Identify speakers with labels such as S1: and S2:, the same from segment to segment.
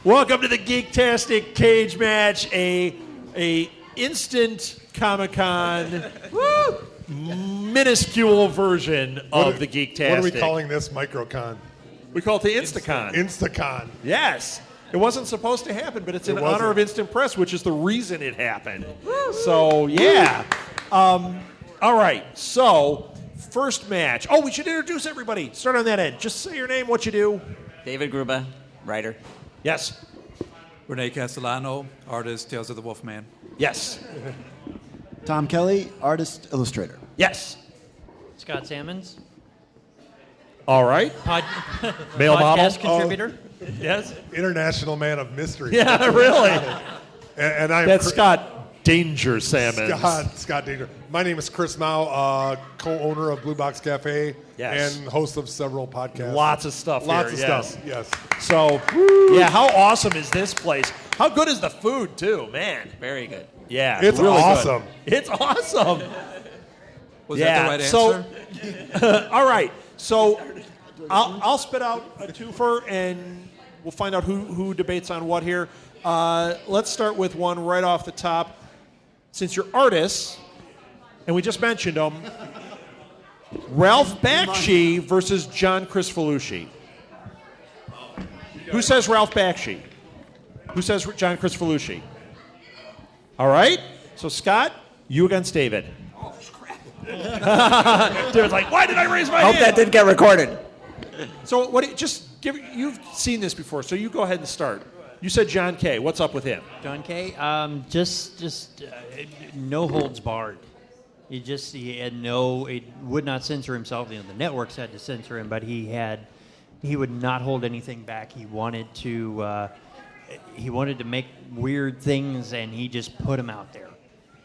S1: Welcome to the Geektastic cage match, a instant Comic-Con minuscule version of the Geektastic.
S2: What are we calling this Microcon?
S1: We call it the Instacon.
S2: Instacon.
S1: Yes. It wasn't supposed to happen, but it's in honor of Instant Press, which is the reason it happened. So, yeah. All right. So, first match. Oh, we should introduce everybody. Start on that end. Just say your name, what you do.
S3: David Gruba, writer.
S1: Yes.
S4: Renee Castellano, artist, Tales of the Wolfman.
S1: Yes.
S5: Tom Kelly, artist, illustrator.
S1: Yes.
S6: Scott Sammons,
S1: All right. Male model.
S6: podcast contributor.
S1: Yes.
S2: International man of mystery.
S1: Yeah, really.
S2: And I'm
S1: That's Scott Danger Salmon.
S2: Scott Danger. My name is Chris Mao, co-owner of Blue Box Cafe and host of several podcasts.
S1: Lots of stuff
S2: Lots
S1: here,
S2: of stuff, yes.
S1: So, yeah, how awesome is this place? How good is the food, too, man?
S3: Very good.
S1: Yeah,
S2: It's
S1: really
S2: awesome.
S1: Good. It's awesome.
S4: Was that the right answer?
S1: So, all right. So, I'll spit out a twofer, and we'll find out who debates on what here. Let's start with one right off the top. Since you're artists, and we just mentioned them, Ralph Bakshi versus John Kricfalusi. Who says Ralph Bakshi? Who says John Kricfalusi? All right. So, Scott, you against David. Oh, crap. David's like, why did I raise my hand?
S3: Hope that didn't get recorded.
S1: So, you've seen this before, so you go ahead and start. You said John Kay. What's up with him?
S6: John Kay, just no holds barred. He would not censor himself. You know, the networks had to censor him, but he would not hold anything back. He wanted to make weird things, and he just put them out there.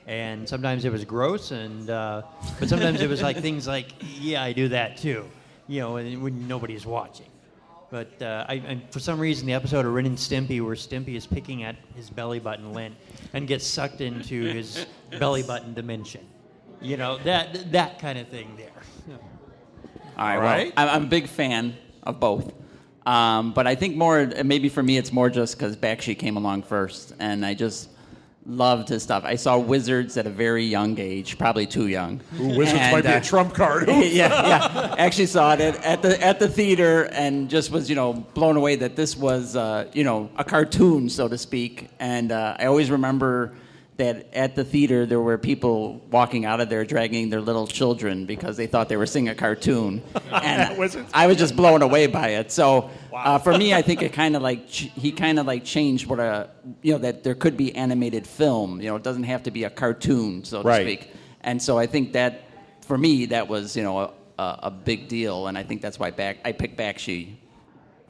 S6: And sometimes it was gross, but sometimes it was like things like, yeah, I do that too, you know, and when nobody's watching. But for some reason, the episode of Ren and Stimpy, where Stimpy is picking at his belly button lint and gets sucked into his belly button dimension, you know, that kind of thing there.
S3: All right. Well, I'm a big fan of both. But I think maybe for me, it's more just because Bakshi came along first, and I just loved his stuff. I saw Wizards at a very young age, probably too young.
S1: Ooh, Wizards might be a trump card.
S3: yeah. Actually saw it at the theater and just was, blown away that this was, a cartoon, so to speak. And I always remember that at the theater there were people walking out of there dragging their little children because they thought they were seeing a cartoon. And I was just blown away by it. So for me, I think he kind of changed what that there could be animated film. It doesn't have to be a cartoon, so to speak. And so I think that for me that was a big deal, and I think that's why I picked Bakshi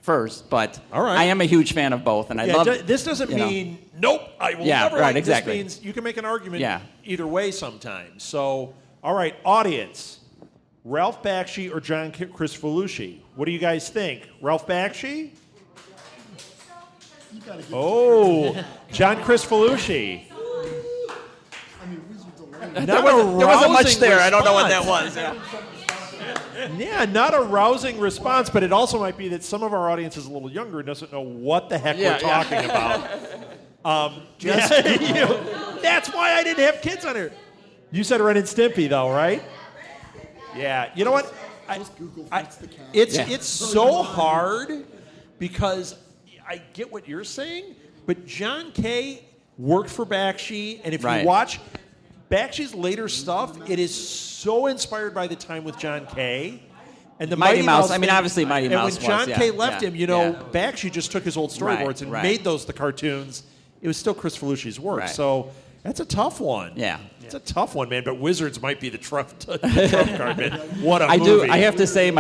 S3: first, but I am a huge fan of both, and I love.
S1: This doesn't mean nope. I will never.
S3: Right, exactly.
S1: This means you can make an argument either way sometimes. So, all right, audience, Ralph Bakshi or John Kricfalusi? What do you guys think? Ralph Bakshi? Oh, John Kricfalusi.
S3: There wasn't much there. I don't know what that was.
S1: Yeah, not a rousing response, but it also might be that some of our audience is a little younger and doesn't know what the heck we're talking about. That's why I didn't have kids on here. You said Ren and Stimpy, though, right? Yeah. You know what? It's so hard because I get what you're saying, but John Kay worked for Bakshi, and if you watch Bakshi's later stuff, it is so inspired by the time with John Kay. And the Mighty Mouse.
S3: Obviously Mighty Mouse.
S1: And when John Kay left him, Bakshi just took his old storyboards and made those the cartoons. It was still Kricfalusi's work. So that's a tough one.
S3: Yeah.
S1: It's a tough one, man. But Wizards might be the trump card, man. What a movie.
S3: I have to say,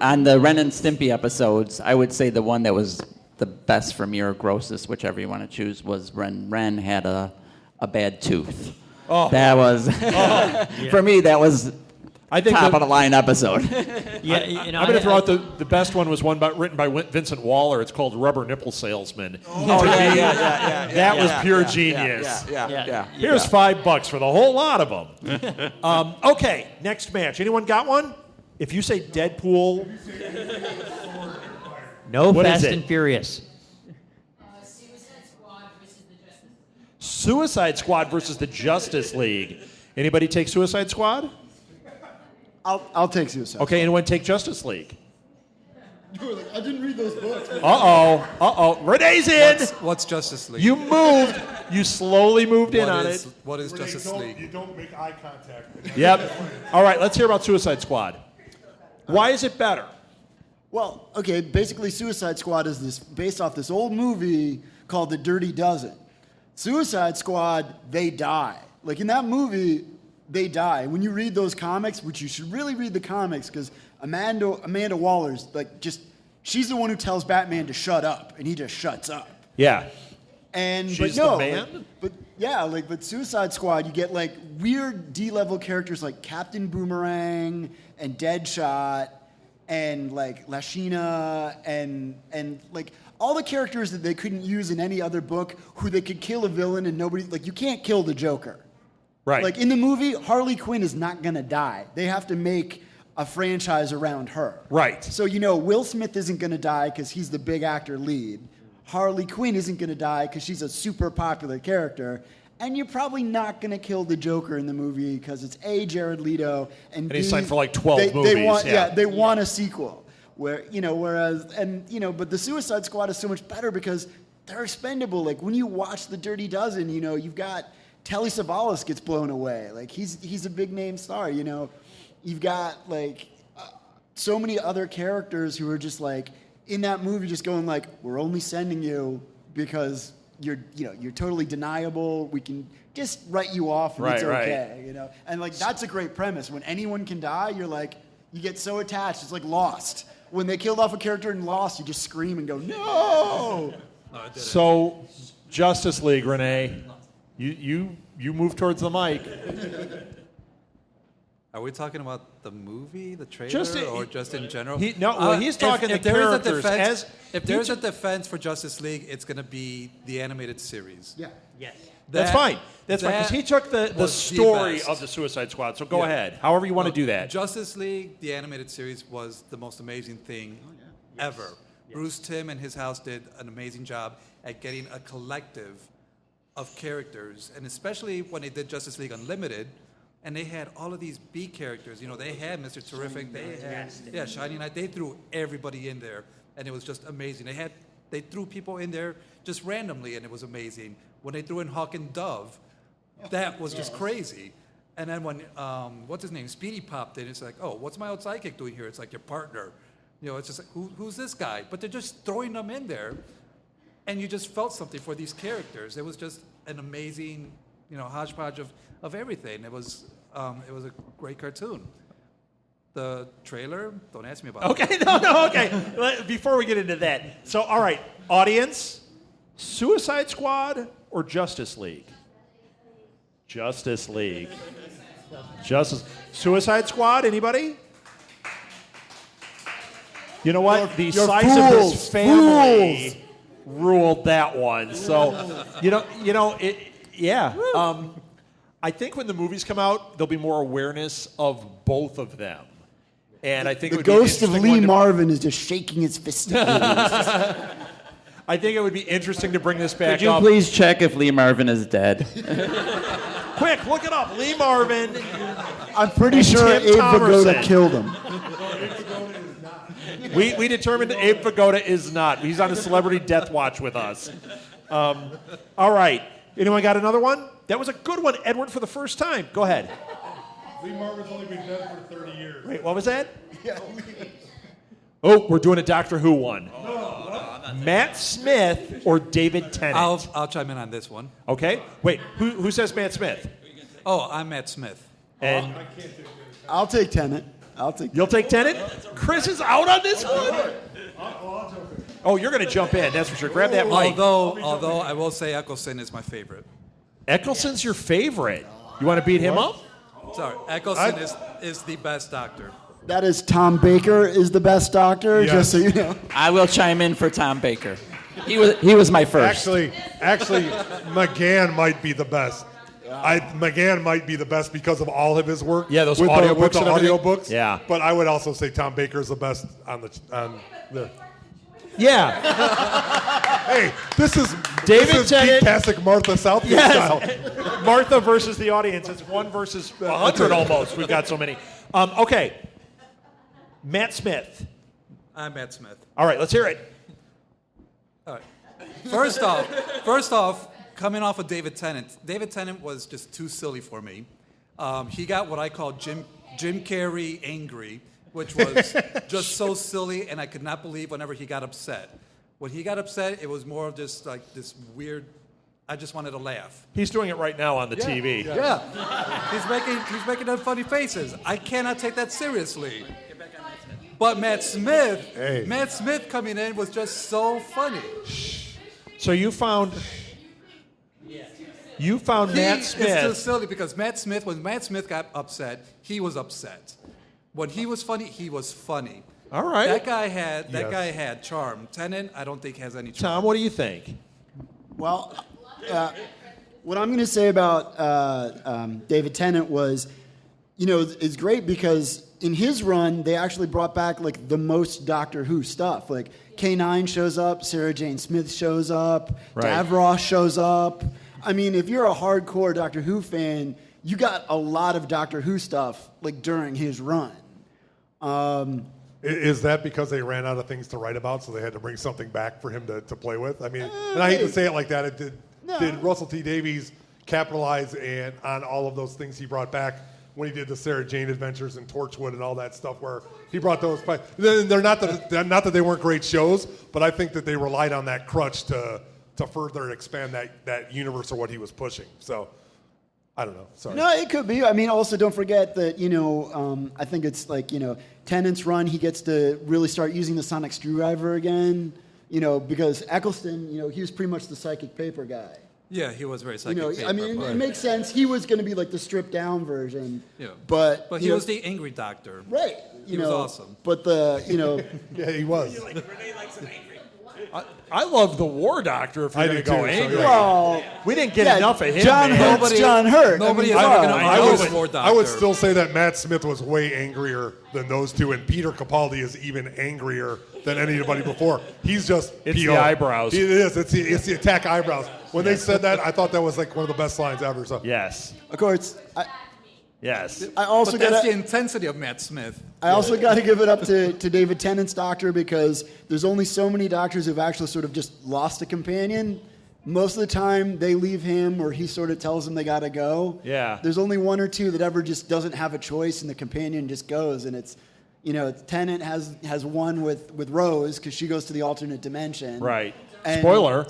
S3: on the Ren and Stimpy episodes, I would say the one that was the best for me, or grossest, whichever you want to choose, was when Ren had a bad tooth.
S1: Oh.
S3: That was, for me, that was top of the line episode.
S1: I'm going to throw out the best one was one written by Vincent Waller. It's called Rubber Nipple Salesman. That was pure genius. Here's $5 for the whole lot of them. Okay, next match. Anyone got one? If you say Deadpool,
S6: no Fast and Furious.
S1: Suicide Squad versus the Justice League. Anybody take Suicide Squad?
S5: I'll take Suicide.
S1: Okay, anyone take Justice League?
S5: You were like, I didn't read those books.
S1: Uh-oh. Renee's in.
S4: What's Justice League?
S1: You moved. You slowly moved in on it.
S4: What is
S2: Renee,
S4: Justice League?
S2: You don't make eye contact.
S1: Yep. All right, let's hear about Suicide Squad. Why is it better?
S5: Well, okay, basically Suicide Squad is this based off this old movie called The Dirty Dozen. Suicide Squad, they die. Like in that movie, they die. When you read those comics, which you should really read the comics, because Amanda Waller's like she's the one who tells Batman to shut up, and he just shuts up.
S1: Yeah.
S5: She's
S1: the man?
S5: But Suicide Squad, you get like weird D-level characters like Captain Boomerang and Deadshot and like Lashina and like all the characters that they couldn't use in any other book, who they could kill a villain and nobody, like you can't kill the Joker.
S1: Right.
S5: Like in the movie, Harley Quinn is not gonna die. They have to make a franchise around her.
S1: Right.
S5: So Will Smith isn't gonna die because he's the big actor lead. Harley Quinn isn't gonna die because she's a super popular character. And you're probably not going to kill the Joker in the movie because it's A, Jared Leto, and B,
S1: he's signed for like 12 movies.
S5: They want a sequel. But the Suicide Squad is so much better because they're expendable. Like when you watch The Dirty Dozen, you've got Telly Savalas gets blown away. Like he's a big name star. You've got like so many other characters who are just like in that movie, just going like, we're only sending you because you're totally deniable. We can just write you off and it's okay, And like that's a great premise. When anyone can die, you're like you get so attached. It's like Lost. When they killed off a character in Lost, you just scream and go, no.
S1: So, Justice League, Renee, you move towards the mic.
S4: Are we talking about the movie, the trailer, or just in general?
S1: He's talking the characters.
S4: If there's a defense for Justice League, it's going to be the animated series.
S5: Yeah.
S6: Yes.
S1: That's fine. That's fine, because he took the story of the Suicide Squad, so go ahead. However you want to do that.
S4: Justice League, the animated series, was the most amazing thing ever. Yes. Bruce Timm and his house did an amazing job at getting a collective of characters, and especially when they did Justice League Unlimited, and they had all of these B characters. They had Mr. Terrific. They had Shining Knight. They threw everybody in there, and it was just amazing. They threw people in there just randomly, and it was amazing. When they threw in Hawk and Dove, that was just crazy. And then when what's his name, Speedy popped in, it's like, oh, what's my old sidekick doing here? It's like your partner. It's just like, who's this guy? But they're just throwing them in there, and you just felt something for these characters. It was just an amazing, hodgepodge of everything. It was a great cartoon. The trailer, don't ask me about it.
S1: Okay, okay. Before we get into that, so all right, audience, Suicide Squad or Justice League? Justice League. Suicide Squad, anybody? You know what? The size of his family ruled that one. So, I think when the movies come out, there'll be more awareness of both of them. And I think
S5: the ghost of Lee Marvin is just shaking his fist at me.
S1: I think it would be interesting to bring this back up.
S3: Could you please check if Lee Marvin is dead?
S1: Quick, look it up. Lee Marvin.
S5: I'm pretty sure Abe Vigoda killed him.
S1: We determined Abe Vigoda is not. He's on a celebrity death watch with us. All right. Anyone got another one? That was a good one, Edward, for the first time. Go ahead.
S2: Lee Marvin's only been dead for 30 years.
S1: Wait, what was that? Oh, we're doing a Doctor Who one. Matt Smith or David Tennant?
S4: I'll chime in on this one.
S1: Okay. Wait, who says Matt Smith?
S4: Oh, I'm Matt Smith.
S1: And
S5: I'll take Tennant.
S1: You'll take Tennant? Chris is out on this one? Oh, you're going to jump in, that's for sure. Grab that mic.
S4: Although I will say Eccleston is my favorite.
S1: Eccleston's your favorite. You want to beat him up?
S4: Sorry, Eccleston is the best Doctor.
S5: That is Tom Baker is the best Doctor,
S2: yes.
S5: Just so you know.
S3: I will chime in for Tom Baker. He was my first.
S2: Actually, McGann might be the best. McGann might be the best because of all of his work.
S1: Yeah, those
S2: with
S1: audiobooks.
S2: The audiobooks.
S1: Yeah.
S2: But I would also say Tom Baker is the best on the.
S1: Yeah.
S2: Hey, this is
S1: David Tennant.
S2: Geektastic Martha Southgate style.
S1: Martha versus the audience. It's 1 versus 100 almost. We've got so many. Okay. Matt Smith.
S4: I'm Matt Smith.
S1: All right, let's hear it.
S4: All right. First off, coming off of David Tennant was just too silly for me. He got what I call Jim Carrey angry, which was just so silly, and I could not believe whenever he got upset. When he got upset, it was more of just like this weird. I just wanted to laugh.
S1: He's doing it right now on the TV.
S4: Yeah, he's making them funny faces. I cannot take that seriously. But Matt Smith coming in was just so funny.
S1: So you found Matt Smith.
S4: It's just silly because when Matt Smith got upset, he was upset. When he was funny, he was funny.
S1: All right.
S4: That guy had charm. Tennant, I don't think has any charm.
S1: Tom, what do you think?
S5: Well, what I'm going to say about David Tennant was, it's great because in his run, they actually brought back like the most Doctor Who stuff. Like K9 shows up, Sarah Jane Smith shows up,
S1: Right.
S5: Davros shows up. I mean, if you're a hardcore Doctor Who fan, you got a lot of Doctor Who stuff like during his run.
S2: Is that because they ran out of things to write about, so they had to bring something back for him to play with? I mean, and I hate to say it like that. Did Russell T Davies capitalize on all of those things he brought back when he did the Sarah Jane Adventures and Torchwood and all that stuff, where he brought those back? They're not that they weren't great shows, but I think that they relied on that crutch to further expand that universe of what he was pushing. So I don't know. Sorry.
S5: No, it could be. I mean, also don't forget that, I think it's like, Tennant's run, he gets to really start using the sonic screwdriver again, because Eccleston, he was pretty much the psychic paper guy.
S4: Yeah, he was very psychic.
S5: I mean, it makes sense. He was going to be like the stripped down version.
S4: Yeah.
S5: But
S4: he was the angry doctor.
S5: right.
S4: He was awesome.
S5: But
S2: Yeah, he was.
S1: I love the War Doctor. If you're
S2: I
S1: going to
S2: do
S1: go
S2: too, so
S1: angry,
S2: yeah.
S5: well,
S1: we didn't get enough of him.
S5: John
S1: man.
S5: Hurt's John Hurt.
S4: Nobody
S5: I
S4: is
S5: mean,
S4: ever going to
S1: I
S4: know
S1: would-
S4: the War Doctor.
S2: I would still say that Matt Smith was way angrier than those two, and Peter Capaldi is even angrier than anybody before. He's just
S1: It's the
S2: PO.
S1: eyebrows.
S2: It is. It's the attack eyebrows. When they said that, I thought that was like one of the best lines ever. So
S1: Yes.
S5: Of course,
S1: Yes.
S5: I also
S4: But that's
S5: got
S4: the intensity of Matt Smith.
S5: I also got to give it up to David Tennant's doctor, because there's only so many doctors who've actually sort of just lost a companion. Most of the time, they leave him, or he sort of tells them they got to go.
S1: Yeah.
S5: There's only 1 or 2 that ever just doesn't have a choice, and the companion just goes. And it's, Tennant has one with Rose, because she goes to the alternate dimension.
S1: Right.
S5: And,
S1: Spoiler.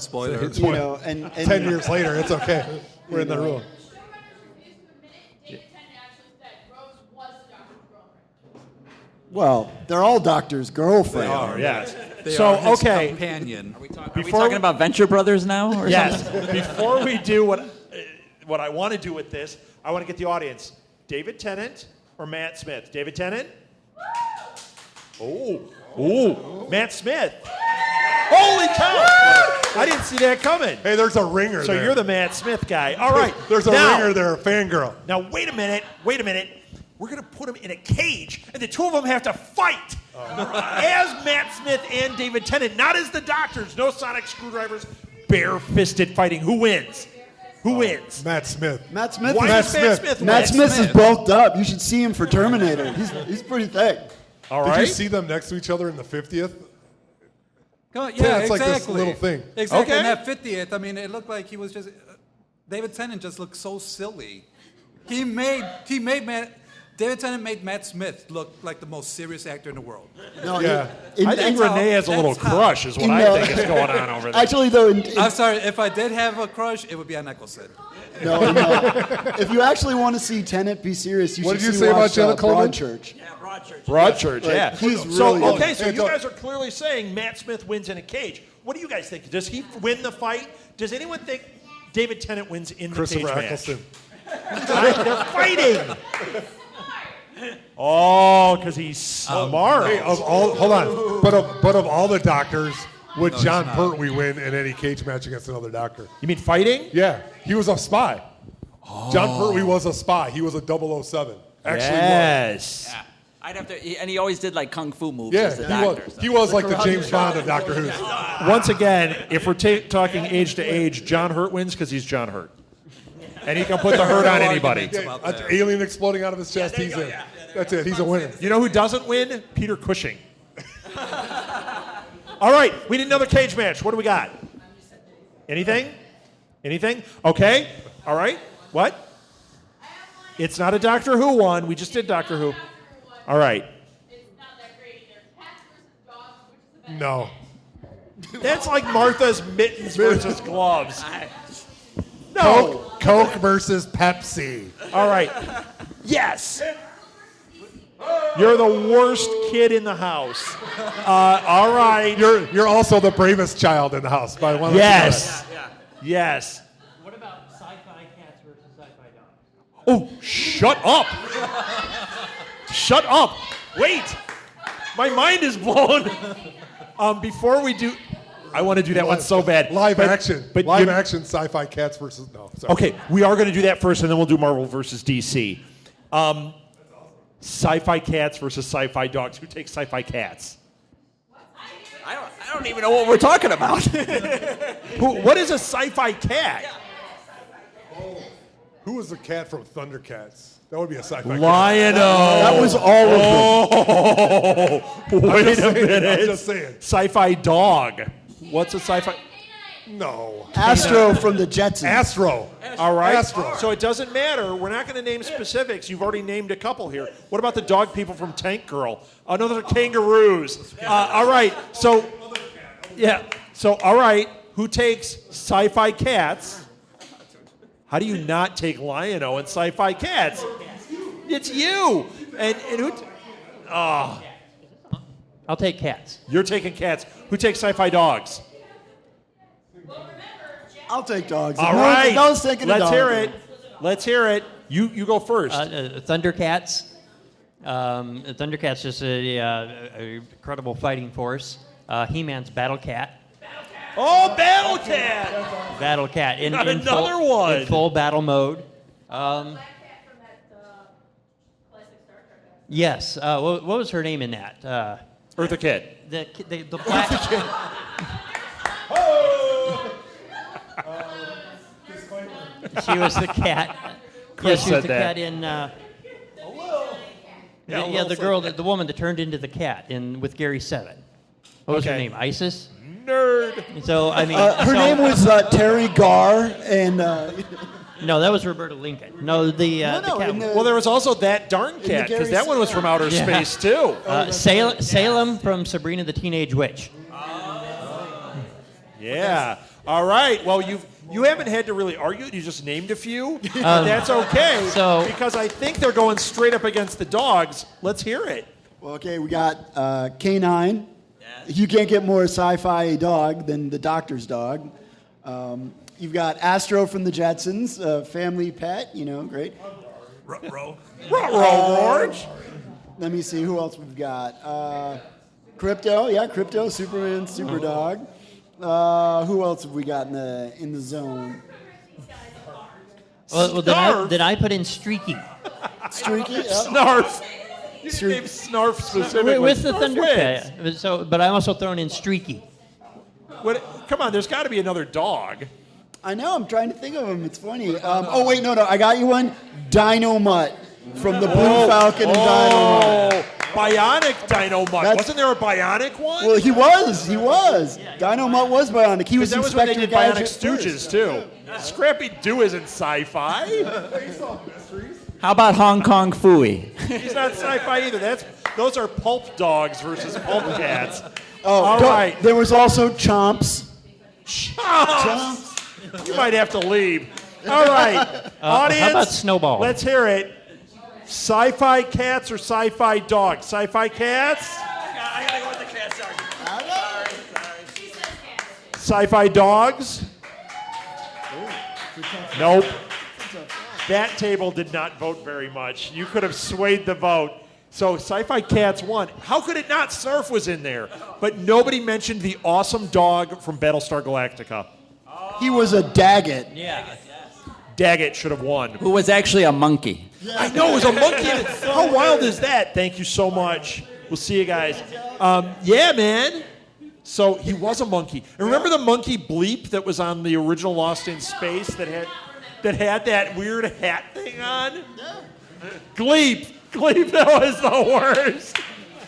S5: And
S2: 10 years later, it's okay. We're in the room.
S5: Well, they're all doctors' girlfriend.
S1: Yes.
S4: They
S1: So,
S4: are his
S1: okay.
S4: companion.
S3: Are we
S1: Before
S3: talking
S1: we-
S3: about Venture Brothers now? Or
S1: Yes.
S3: something?
S1: Before we do what I want to do with this, I want to get the audience. David Tennant or Matt Smith? David Tennant? Oh. Matt Smith. Holy cow! I didn't see that coming.
S2: Hey, there's a ringer
S1: So
S2: there.
S1: you're the Matt Smith guy. All right.
S2: There's a
S1: Now-
S2: ringer there, a fangirl.
S1: Now, wait a minute. We're going to put them in a cage, and the two of them have to fight as Matt Smith and David Tennant, not as the doctors. No sonic screwdrivers, bare-fisted fighting. Who wins? Who wins?
S2: Matt Smith.
S5: Matt Smith.
S1: Why
S2: Matt
S1: does Matt
S2: Smith.
S1: Smith
S5: Matt
S1: win?
S5: Smith is bulked up. You should see him for Terminator. He's pretty thick.
S1: All
S2: Did
S1: right.
S2: you see them next to each other in the 50th?
S4: Yeah,
S2: it's like
S4: exactly.
S2: this little thing.
S4: Exactly.
S1: Okay.
S4: And that 50th, I mean, it looked like he was just. David Tennant just looked so silly. David Tennant made Matt Smith look like the most serious actor in the world.
S5: No,
S2: Yeah.
S1: I think Renee has a little
S4: that's how-
S1: crush, is what I think is going on over there.
S5: Actually, though,
S4: I'm sorry, if I did have a crush, it would be on Eccleston.
S5: no. If you actually want to see Tennant be serious, you
S2: What
S5: should
S2: did you say about
S5: watch,
S2: Jenna Coleman?
S5: Broadchurch.
S1: Broadchurch,
S5: Like,
S1: yeah.
S5: he's
S1: So,
S5: really
S1: okay, so
S2: good.
S1: you guys are clearly saying Matt Smith wins in a cage. What do you guys think? Does he win the fight? Does anyone think David Tennant wins in the cage
S2: Christopher
S1: match?
S2: Eccleston.
S1: They're fighting. Oh, because he's smart.
S2: Hey, hold on. But of all the doctors, would John Pertwee win in any cage match against another doctor?
S1: You mean fighting?
S2: Yeah, he was a spy. John Pertwee was a spy. He was a 007. Actually was.
S1: Yes.
S3: I'd have to, and he always did like kung fu moves
S2: Yeah,
S3: as the doctor.
S2: he was like the James Bond of Doctor Who.
S1: Once again, if we're talking age to age, John Hurt wins because he's John Hurt. And he can put the hurt on anybody.
S4: About
S2: An
S4: that.
S2: alien exploding out of his chest, he's in. That's it, he's a winner.
S1: You know who doesn't win? Peter Cushing. All right, we need another cage match. What do we got? Anything? Anything? Okay. All right. What? It's not a Doctor Who one. We just did Doctor Who. All right.
S7: It's not that great either. Cats versus dogs, which is the best?
S1: No. That's like Martha's mittens versus gloves. No.
S2: Coke versus Pepsi.
S1: All right. Yes. You're the worst kid in the house. All right.
S2: You're also the bravest child in the house. By one.
S1: Yes. Yes.
S6: What about sci-fi cats versus sci-fi dogs?
S1: Oh, shut up. Shut up. Wait. My mind is blown. Before we do, I want to do that one so bad.
S2: Live
S1: But-
S2: action.
S1: But
S2: Live
S1: you-
S2: action sci-fi cats versus no. Sorry.
S1: Okay, we are going to do that first, and then we'll do Marvel versus DC. Sci-fi cats versus sci-fi dogs. Who takes sci-fi cats?
S3: I don't even know what we're talking about.
S1: What is a sci-fi cat?
S2: Who was the cat from Thundercats? That would be a sci-fi cat.
S1: Lion-O.
S5: That was all of them.
S1: Oh, wait a
S2: I'm
S1: minute.
S2: just saying.
S1: Sci-fi dog. What's a sci-fi?
S2: No.
S5: Astro from the Jetsons.
S2: Astro.
S1: All right.
S2: Astro.
S1: So it doesn't matter. We're not going to name specifics. You've already named a couple here. What about the dog people from Tank Girl? Oh, no, those are kangaroos. All right. So, yeah. So, all right. Who takes sci-fi cats? How do you not take Lion-O and sci-fi cats? It's you. And who?
S6: I'll take cats.
S1: You're taking cats. Who takes sci-fi dogs?
S5: I'll take dogs.
S1: All
S5: No-
S1: right.
S5: no one's taking a
S1: Let's
S5: dog.
S1: hear it. Let's hear it. You go first.
S6: Thundercats. Thundercats just a incredible fighting force. He-Man's Battle Cat.
S1: Oh, Battle Cat!
S6: Battle Cat in,
S1: Got
S6: in
S1: another
S6: full,
S1: one.
S6: in full battle mode.
S7: Black cat from that classic Star Trek episode.
S6: Yes. What was her name in that?
S1: Eartha Kitt.
S6: The black. She was the cat.
S1: Chris
S6: she was
S1: said
S6: the
S1: that.
S6: cat in. The girl, the woman that turned into the cat in with Gary Seven. What was her
S1: Okay.
S6: name? Isis.
S1: Nerd.
S6: So I mean,
S5: Her name was Terry Garr, and
S6: no, that was Roberta Lincoln. No, the cat.
S5: in the-
S1: Well, there was also that darn cat,
S5: Gary
S1: because that one was from outer
S6: Yeah.
S1: space, too.
S6: Salem from Sabrina the Teenage Witch.
S1: Yeah. All right. Well, you haven't had to really argue. You just named a few. But that's okay,
S6: so-
S1: because I think they're going straight up against the dogs. Let's hear it.
S5: well, okay, we got K9. You can't get more sci-fi dog than the Doctor's dog. You've got Astro from the Jetsons, family pet. Great.
S1: Ruh-roh, George.
S5: Let me see who else we've got. Crypto, Crypto, Superman, Super Dog. Who else have we got in the zone?
S6: Well, then I put in Streaky
S5: Streaky, yep.
S1: Snarf. You
S5: Sure.
S1: named Snarf specifically.
S6: with the
S1: Snarf
S6: Thunder
S1: wins.
S6: Cat. So, but I'm also thrown in Streaky.
S1: Come on, there's got to be another dog.
S5: I know. I'm trying to think of them. It's funny. Oh wait, no. I got you one. Dino Mutt from the Blue Falcon and Dino Mutt.
S1: Bionic Dino Mutt.
S5: That's-
S1: Wasn't there a bionic one?
S5: Well, he was. Dino Mutt was bionic. He was
S1: that was when they
S5: Inspector
S1: did Bionic
S5: Gadget
S1: Stooges,
S5: first.
S1: too. Scrappy Doo isn't sci-fi.
S3: How about Hong Kong Phooey?
S1: He's not sci-fi either. Those are pulp dogs versus pulp cats.
S5: Oh,
S1: All right.
S5: There was also Chomps.
S1: Chomps. You might have to leave. All right. Audience.
S6: How about Snowball?
S1: Let's hear it. Sci-fi cats or sci-fi dogs? Sci-fi cats?
S3: I gotta go with the cats argument.
S1: Sci-fi dogs? Nope. That table did not vote very much. You could have swayed the vote. So sci-fi cats won. How could it not? Surf was in there. But nobody mentioned the awesome dog from Battlestar Galactica.
S5: He was a Daggett.
S6: Yeah.
S1: Daggett should have won.
S3: Who was actually a monkey.
S1: I know, it was a monkey. How wild is that? Thank you so much. We'll see you guys. Yeah, man. So he was a monkey. And remember the monkey Bleep that was on the original Lost in Space that had that weird hat thing on? Yeah. Gleep, that was the worst.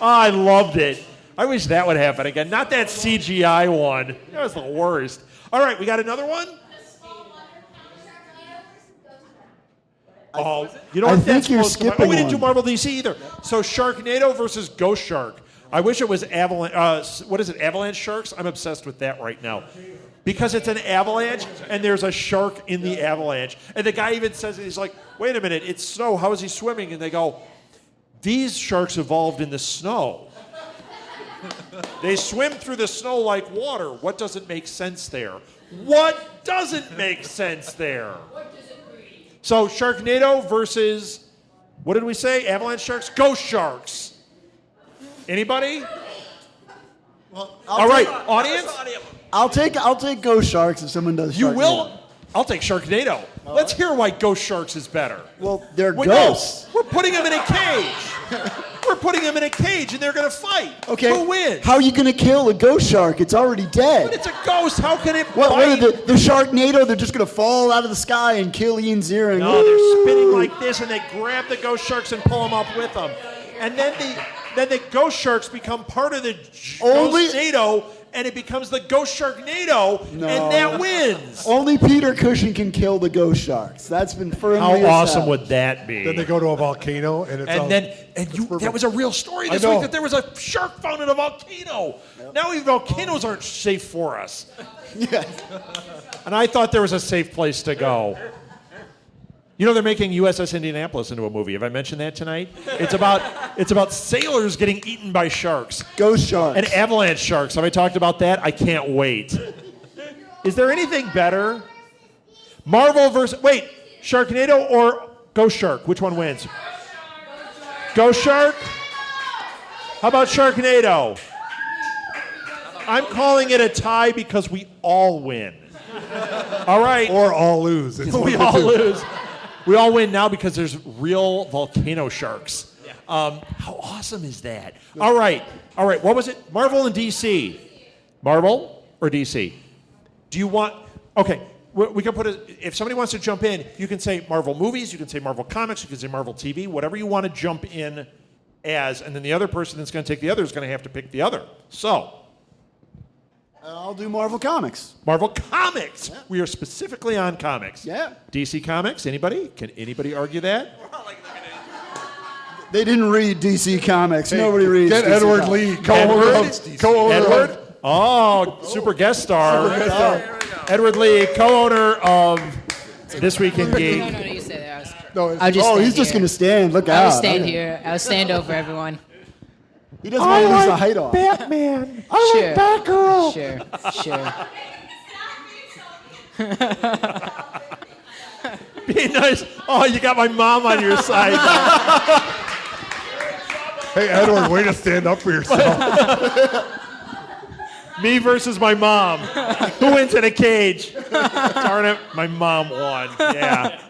S1: Oh, I loved it. I wish that would happen again. Not that CGI one. That was the worst. All right, we got another one? Oh, you know what?
S5: I think
S1: That's
S5: you're
S1: close to my-
S5: skipping
S1: we didn't do
S5: one.
S1: Marvel DC either. So Sharknado versus Ghost Shark. I wish it was Avalanche. What is it? Avalanche Sharks? I'm obsessed with that right now. Because it's an avalanche and there's a shark in the avalanche. And the guy even says, he's like, wait a minute, it's snow. How is he swimming? And they go, these sharks evolved in the snow. They swim through the snow like water. What doesn't make sense there? What doesn't make sense there? So Sharknado versus, what did we say? Avalanche Sharks? Ghost Sharks. Anybody?
S5: Well,
S1: All right, audience?
S5: I'll take Ghost Sharks if someone does.
S1: You
S5: Sharknado.
S1: will? I'll take Sharknado. Let's hear why Ghost Sharks is better.
S5: Well, they're
S1: Wait,
S5: ghosts.
S1: no, we're putting them in a cage. We're putting them in a cage and they're going to fight.
S5: Okay.
S1: Who wins?
S5: How are you going to kill a ghost shark? It's already dead.
S1: But it's a ghost. How can it
S5: What
S1: bite?
S5: are the Sharknado? They're just going to fall out of the sky and kill Ian Ziering. And
S1: No, they're spinning like this, and they grab the ghost sharks and pull them up with them. And then the ghost sharks become part of the
S5: Only-
S1: Ghostnado, and it becomes the Ghost Sharknado,
S5: No.
S1: and that wins.
S5: Only Peter Cushing can kill the ghost sharks. That's been firmly
S1: How awesome
S5: established.
S1: would that be?
S2: Then they go to a volcano, and it's
S1: That was a real story this
S2: I know.
S1: week that there was a shark found in a volcano. Now even volcanoes aren't safe for us.
S5: Yeah.
S1: And I thought there was a safe place to go. You know they're making USS Indianapolis into a movie. Have I mentioned that tonight? It's about sailors getting eaten by sharks.
S5: Ghost sharks.
S1: And avalanche sharks. Have I talked about that? I can't wait. Is there anything better? Marvel versus Sharknado or Ghost Shark? Which one wins? Ghost Shark? How about Sharknado? I'm calling it a tie because we all win. All right.
S2: or all lose. It's one
S1: We
S2: of the
S1: all
S2: two.
S1: lose. We all win now because there's real volcano sharks. How awesome is that? All right. What was it? Marvel and DC. Marvel or DC? Do you want? Okay. We can put if somebody wants to jump in, you can say Marvel movies, you can say Marvel comics, you can say Marvel TV, whatever you want to jump in as, and then the other person that's going to take the other is going to have to pick the other. So,
S5: I'll do Marvel Comics.
S1: Marvel Comics. Yeah. We are specifically on comics.
S5: Yeah.
S1: DC Comics. Anybody? Can anybody argue that?
S5: They didn't read DC Comics. Nobody reads
S2: Get
S5: DC
S2: Edward
S5: Comics.
S2: Lee, co-owner
S1: Edward?
S2: of
S1: Oh, super guest star. Edward Lee, co-owner of This Week in Geek.
S8: No, you stay there.
S2: No,
S8: I'll just
S5: Oh,
S8: stand
S5: he's just
S8: here.
S5: going to stand. Look
S8: I'll
S5: out.
S8: just stand here. I'll stand over everyone.
S5: He doesn't want to lose the height off.
S1: Batman.
S8: Sure.
S1: Batgirl.
S8: Sure.
S1: Be nice. Oh, you got my mom on your side.
S2: Hey, Edward, way to stand up for yourself.
S1: Me versus my mom. Who wins in a cage? Darn it, my mom won. Yeah.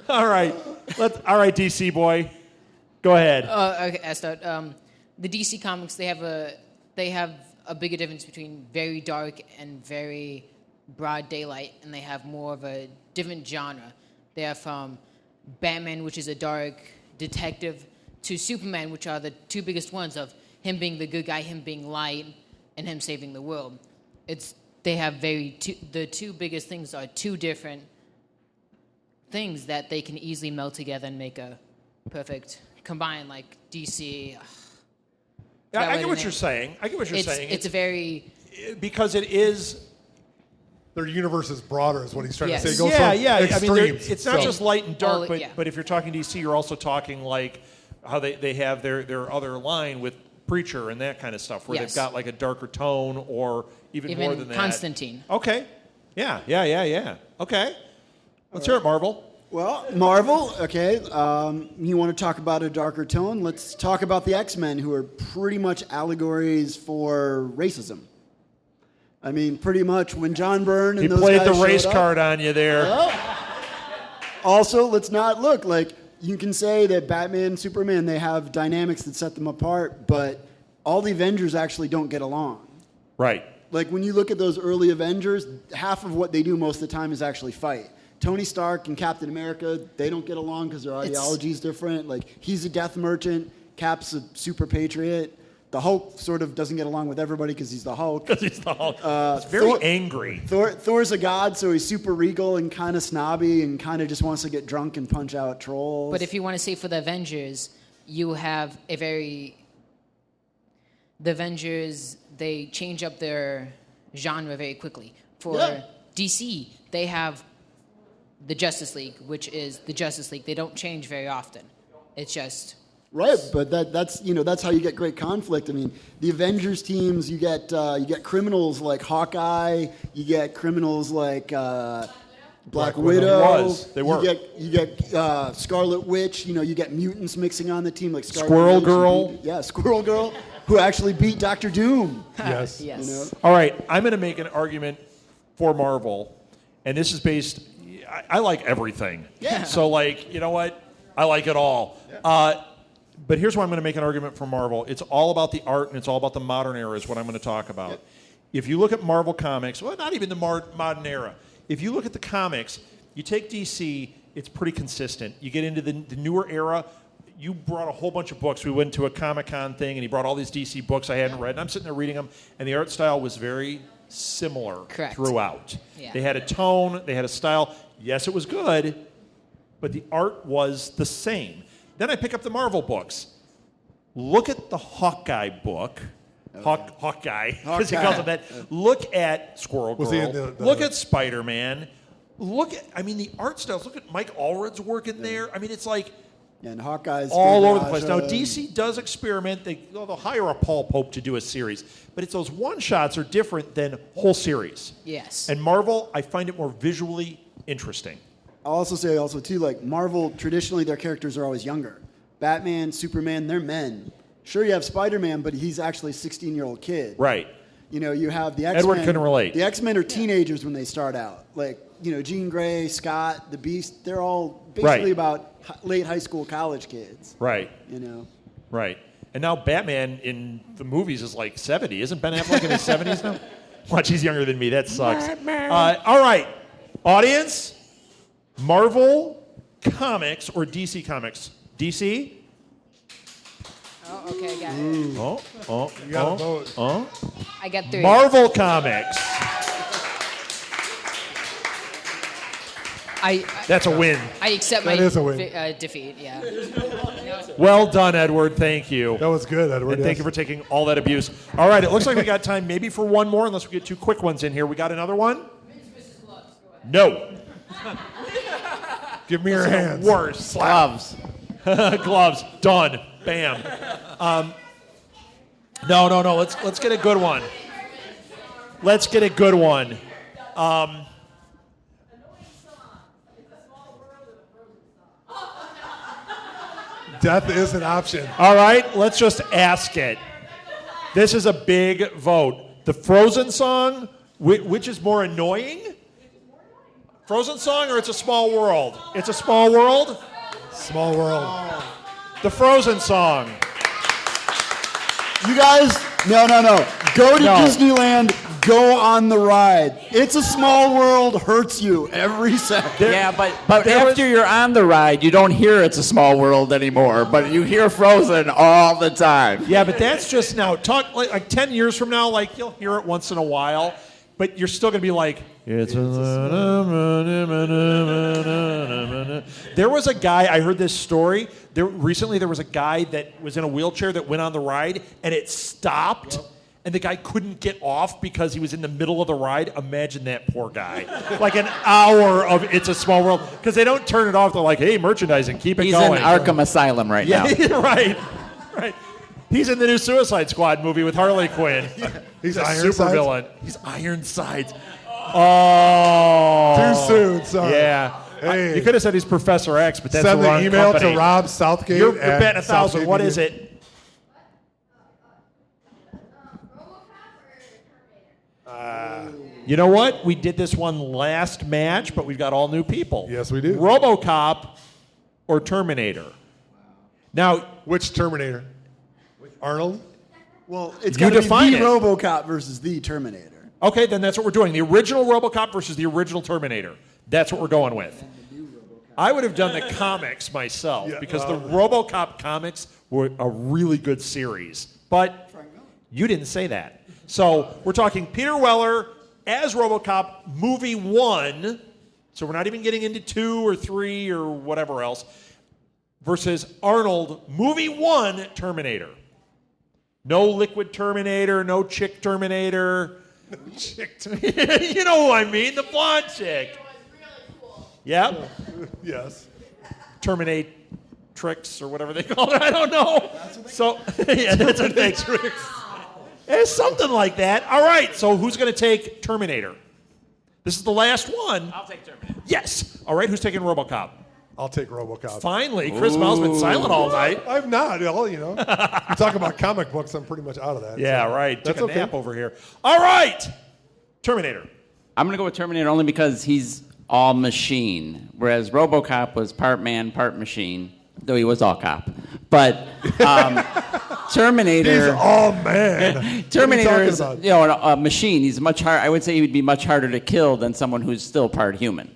S1: All right. All right, DC boy. Go ahead.
S8: Okay, I start. The DC comics they have a bigger difference between very dark and very broad daylight, and they have more of a different genre. They have from Batman, which is a dark detective, to Superman, which are the two biggest ones of him being the good guy, him being light, and him saving the world. They have the two biggest things are two different things that they can easily meld together and make a perfect combine, like DC.
S1: I get what you're saying.
S8: It's a very
S1: because it is.
S2: Their universe is broader, is what he's trying
S8: Yes.
S2: to say. It goes
S1: Yeah,
S2: from
S1: yeah. I mean,
S2: extremes.
S1: it's not just light and dark,
S8: All- yeah.
S1: but if you're talking DC, you're also talking like how they have their other line with Preacher and that kind of stuff, where
S8: Yes.
S1: they've got like a darker tone or even more than that.
S8: Constantine.
S1: Okay. Yeah. Okay. Let's hear it, Marvel.
S5: Well, Marvel, okay. You want to talk about a darker tone? Let's talk about the X-Men, who are pretty much allegories for racism. I mean, pretty much when John Byrne and
S1: He
S5: those
S1: played
S5: guys
S1: the race
S5: showed up-
S1: card on you there.
S5: Well, Also, let's not look like you can say that Batman, Superman, they have dynamics that set them apart, but all the Avengers actually don't get along.
S1: Right.
S5: Like when you look at those early Avengers, half of what they do most of the time is actually fight. Tony Stark and Captain America, they don't get along because their ideology is different. Like he's a death merchant, Cap's a super patriot. The Hulk sort of doesn't get along with everybody because he's the Hulk.
S1: Because he's the Hulk. He's very angry.
S5: Thor's a god, so he's super regal and kind of snobby and kind of just wants to get drunk and punch out trolls.
S8: But if you want to say for the Avengers, you have the Avengers, they change up their genre very quickly. For DC, they have the Justice League, which is the Justice League. They don't change very often. It's just...
S5: Right, but that's how you get great conflict. I mean, the Avengers teams, you get criminals like Hawkeye, you get criminals like Black Widow.
S1: They were.
S5: You get Scarlet Witch. You get mutants mixing on the team like Scarlet
S1: Squirrel
S5: Witch
S1: Girl.
S5: Squirrel Girl, who actually beat Doctor Doom.
S2: Yes.
S8: Yes.
S1: All right, I'm going to make an argument for Marvel, and this is based. I like everything.
S5: Yeah.
S1: So, like, you know what? I like it all. Yeah. But here's why I'm going to make an argument for Marvel. It's all about the art, and it's all about the modern era is what I'm going to talk about. Yep. If you look at Marvel Comics, well, not even the modern era. If you look at the comics, you take DC, it's pretty consistent. You get into the newer era, you brought a whole bunch of books. We went to a Comic-Con thing, and he brought all these DC books I hadn't read, and I'm sitting there reading them, and the art style was very similar throughout.
S8: Yeah.
S1: They had a tone, they had a style. Yes, it was good, but the art was the same. Then I pick up the Marvel books. Look at the Hawkeye book. Hawkeye, because he calls him that. Look at Squirrel Girl.
S2: Was he in the
S1: Look at Spider-Man. The art styles. Look at Mike Allred's work in there. I mean, it's like
S5: And Hawkeye's
S1: all
S5: David
S1: over the place. Now,
S5: Aja.
S1: DC does experiment. They'll hire a Paul Pope to do a series. But it's those one-shots are different than whole series.
S8: Yes.
S1: And Marvel, I find it more visually interesting.
S5: I'll also say too, like Marvel, traditionally their characters are always younger. Batman, Superman, they're men. Sure, you have Spider-Man, but he's actually a 16-year-old kid.
S1: Right.
S5: You have the X-Men.
S1: Edward couldn't relate.
S5: The X-Men are teenagers when they start out. Like, Jean Grey, Scott, the Beast, they're all basically about late high school, college kids.
S1: Right. Right. And now Batman in the movies is like 70. Isn't Ben Affleck in his 70s now? Watch, he's younger than me. That sucks. All right. Audience, Marvel Comics or DC Comics? DC?
S8: Oh, okay, I got it.
S2: You got to vote.
S8: I got 3.
S1: Marvel Comics. That's a win.
S8: I accept
S2: That
S8: my
S2: is a win.
S8: defeat, yeah.
S1: Well done, Edward. Thank you.
S2: That was good, Edward.
S1: And thank you for taking all that abuse. All right, it looks like we got time maybe for one more, unless we get 2 quick ones in here. We got another one? No.
S2: Give me your hands.
S1: Worse.
S3: Gloves.
S1: Gloves. Done. Bam. No. Let's get a good one. Let's get a good one.
S2: Death is an option.
S1: All right, let's just ask it. This is a big vote. The Frozen song, which is more annoying? Frozen song or It's a Small World? It's a Small World?
S2: Small world.
S1: The Frozen song.
S5: You guys, no. Go to Disneyland. Go on the ride. It's a Small World hurts you every second.
S3: Yeah, but after you're on the ride, you don't hear It's a Small World anymore, but you hear Frozen all the time.
S1: Yeah, but that's just now. Talk like 10 years from now, like you'll hear it once in a while, but you're still going to be like, it's a... There was a guy, I heard this story. Recently there was a guy that was in a wheelchair that went on the ride, and it stopped. Yep. And the guy couldn't get off because he was in the middle of the ride. Imagine that poor guy. Like an hour of It's a Small World. Because they don't turn it off. They're like, hey, merchandising, keep it going.
S3: He's in Arkham Asylum right now.
S1: Right. He's in the new Suicide Squad movie with Harley Quinn. He's a super villain. He's Ironsides. Oh.
S2: Too soon, sorry.
S1: Yeah.
S2: Hey.
S1: You could have said he's Professor X, but that's
S2: Send
S1: the wrong
S2: the email
S1: company.
S2: to Rob Southgate.
S1: You're betting 1,000. What is it? You know what? We did this one last match, but we've got all new people.
S2: Yes, we do.
S1: RoboCop or Terminator? Now,
S2: Which Terminator? Arnold?
S5: Well, it's
S1: You
S5: got to be
S1: define
S5: the
S1: it.
S5: RoboCop versus the Terminator.
S1: okay, then that's what we're doing. The original RoboCop versus the original Terminator. That's what we're going with. I would have done the comics myself because the RoboCop comics were a really good series. But you didn't say that. So we're talking Peter Weller as RoboCop, movie 1. So we're not even getting into 2 or 3 or whatever else. Versus Arnold, movie 1, Terminator. No liquid Terminator, no chick Terminator. You know who I mean, the blonde chick.
S7: It was really cool.
S1: Yep.
S2: Yes.
S1: Terminate tricks or whatever they call it. I don't know. So yeah, that's what they It's something like that. All right. So who's going to take Terminator? This is the last one.
S3: I'll take Terminator.
S1: Yes. All right. Who's taking RoboCop?
S2: I'll take RoboCop.
S1: Finally, Chris Bell's been silent all night.
S2: I'm not. Well, you talk about comic books, I'm pretty much out of that.
S1: Yeah,
S2: so
S1: right. Took
S2: That's
S1: a
S2: okay.
S1: nap over here. All right. Terminator.
S3: I'm going to go with Terminator only because he's all machine, whereas RoboCop was part man, part machine, though he was all cop. But Terminator.
S2: He's all man.
S3: Terminator
S2: What are you
S3: is,
S2: talking about?
S3: a machine. He's much hard. I would say he would be much harder to kill than someone who's still part human.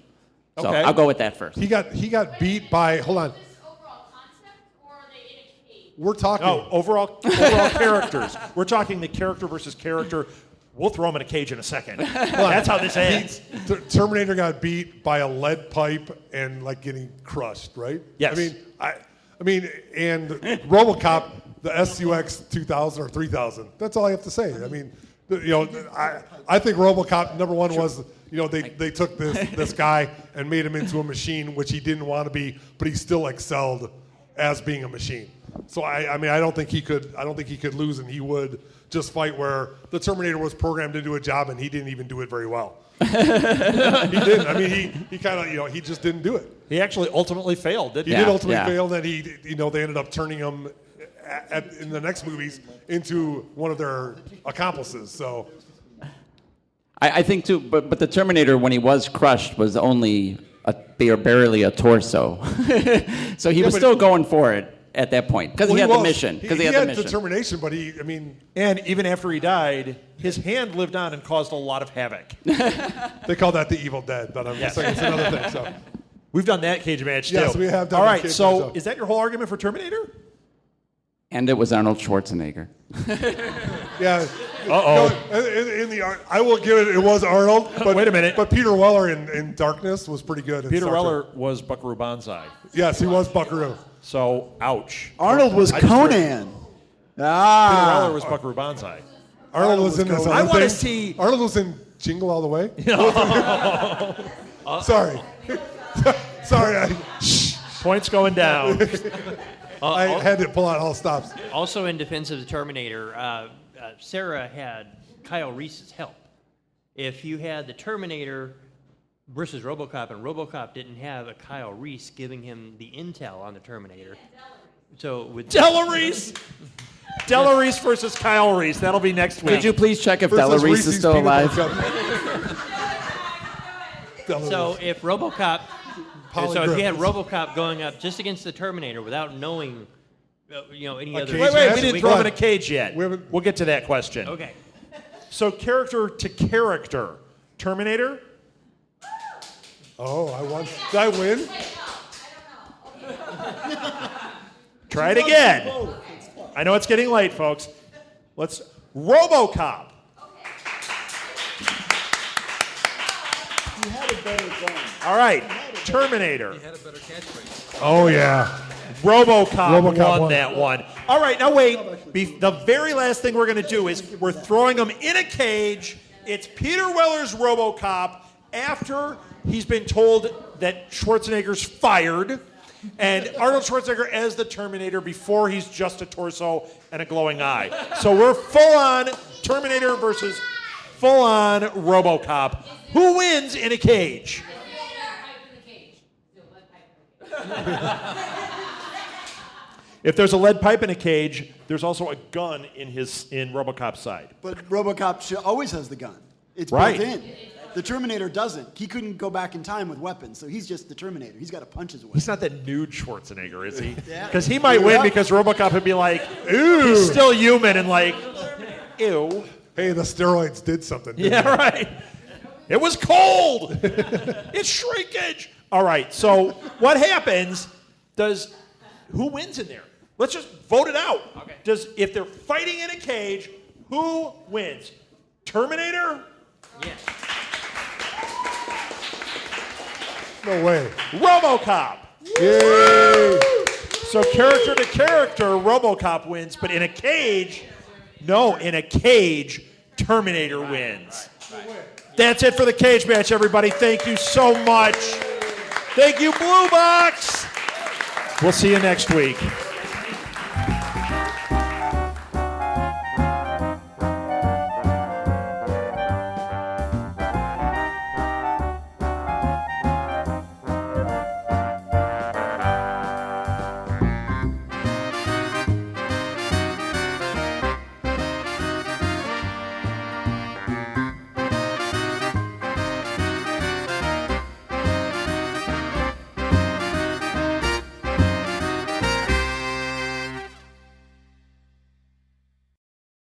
S3: So
S1: Okay.
S3: I'll go with that first.
S2: He got beat by. Hold on.
S7: Is this overall concept, or are they in a cage?
S2: We're talking.
S1: No, overall characters. We're talking the character versus character. We'll throw him in a cage in a second. That's how this ends.
S2: Terminator got beat by a lead pipe and like getting crushed, right?
S1: Yes.
S2: I mean, and RoboCop, the SUX 2000 or 3000. That's all I have to say. I mean, I think RoboCop number one was, they took this guy and made him into a machine, which he didn't want to be, but he still excelled as being a machine. So I don't think he could lose, and he would just fight where the Terminator was programmed to do a job and he didn't even do it very well. He didn't. I mean, he kind of, he just didn't do it.
S1: He actually ultimately failed, didn't
S2: He
S1: he?
S2: did ultimately
S3: yeah.
S2: fail, and he, they ended up turning him in the next movies into one of their accomplices. So
S3: I think too, but the Terminator, when he was crushed, was only barely a torso. So he was
S2: but-
S3: still going for it at that point because he had the mission. Because he had the mission.
S2: determination, but
S1: And even after he died, his hand lived on and caused a lot of havoc.
S2: they call that the Evil Dead, but I'm just saying it's another thing. So
S1: We've done that cage match too.
S2: Yes, we have done
S1: All
S2: that
S1: right,
S2: cage
S1: so
S2: match, so.
S1: is that your whole argument for Terminator?
S3: And it was Arnold Schwarzenegger.
S2: yeah.
S1: Uh-oh.
S2: No, in the art, I will give it. It was Arnold. But
S1: Wait a minute.
S2: But Peter Weller in Darkness was pretty good. in
S1: Peter
S2: Star Trek.
S1: Weller was Buckaroo Banzai.
S2: Yes, he was Buckaroo.
S1: So, ouch.
S5: Arnold was
S1: I just
S5: Conan.
S1: Peter
S5: Ah.
S1: Weller was Buckaroo Banzai.
S2: Arnold was in this
S1: I
S2: other
S1: wanna
S2: thing.
S1: see-
S2: Arnold was in Jingle All the Way. Sorry. Sorry.
S1: Points going down.
S2: I had to pull out all stops.
S6: Also, in defense of the Terminator, Sarah had Kyle Reese's help. If you had the Terminator versus RoboCop, and RoboCop didn't have a Kyle Reese giving him the intel on the Terminator, so with
S1: Della Reese. Della Reese versus Kyle Reese. That'll be next week.
S3: Could you please check if
S2: Versus
S3: Della Reese
S2: Reese's
S3: is still
S2: peanut
S3: alive?
S2: butter cup. Della
S6: so
S2: Reese.
S6: if RoboCop,
S2: Polly
S6: so if you had
S2: Griffiths.
S6: RoboCop going up just against the Terminator without knowing, any other.
S2: cage
S1: Wait,
S2: match?
S1: we didn't throw him in a cage yet.
S2: We haven't-
S1: We'll get to that question.
S6: Okay.
S1: So, character to character. Terminator?
S2: Oh, I won. Did I win?
S1: Try it again. I know it's getting late, folks. Let's. RoboCop. All right. Terminator.
S4: He had a better catchphrase.
S2: Oh, yeah.
S1: RoboCop won
S2: won.
S1: that one. All right, now wait. The very last thing we're going to do is we're throwing him in a cage. It's Peter Weller's RoboCop after he's been told that Schwarzenegger's fired, and Arnold Schwarzenegger as the Terminator before he's just a torso and a glowing eye. So we're full-on Terminator versus full-on RoboCop. Who wins in a cage? If there's a lead pipe in a cage, there's also a gun in RoboCop's side.
S5: But RoboCop always has the gun. It's
S1: Right.
S5: built in. The Terminator doesn't. He couldn't go back in time with weapons, so he's just the Terminator. He's got to punch his way.
S1: He's not that nude Schwarzenegger, is he?
S5: Yeah.
S1: Because he might win
S5: Yeah.
S1: because RoboCop would be like, ew. He's still human and like, ew.
S2: Hey, the steroids did something. Didn't
S1: Yeah,
S2: they?
S1: right. It was cold. It's shrinkage. All right. So what happens? Who wins in there? Let's just vote it out.
S3: Okay.
S1: If they're fighting in a cage, who wins? Terminator?
S6: Yes.
S2: No way.
S1: RoboCop.
S2: Yay!
S1: So character to character, RoboCop wins, but in a cage, Terminator wins. That's it for the cage match, everybody. Thank you so much. Thank you, Blue Box. We'll see you next week.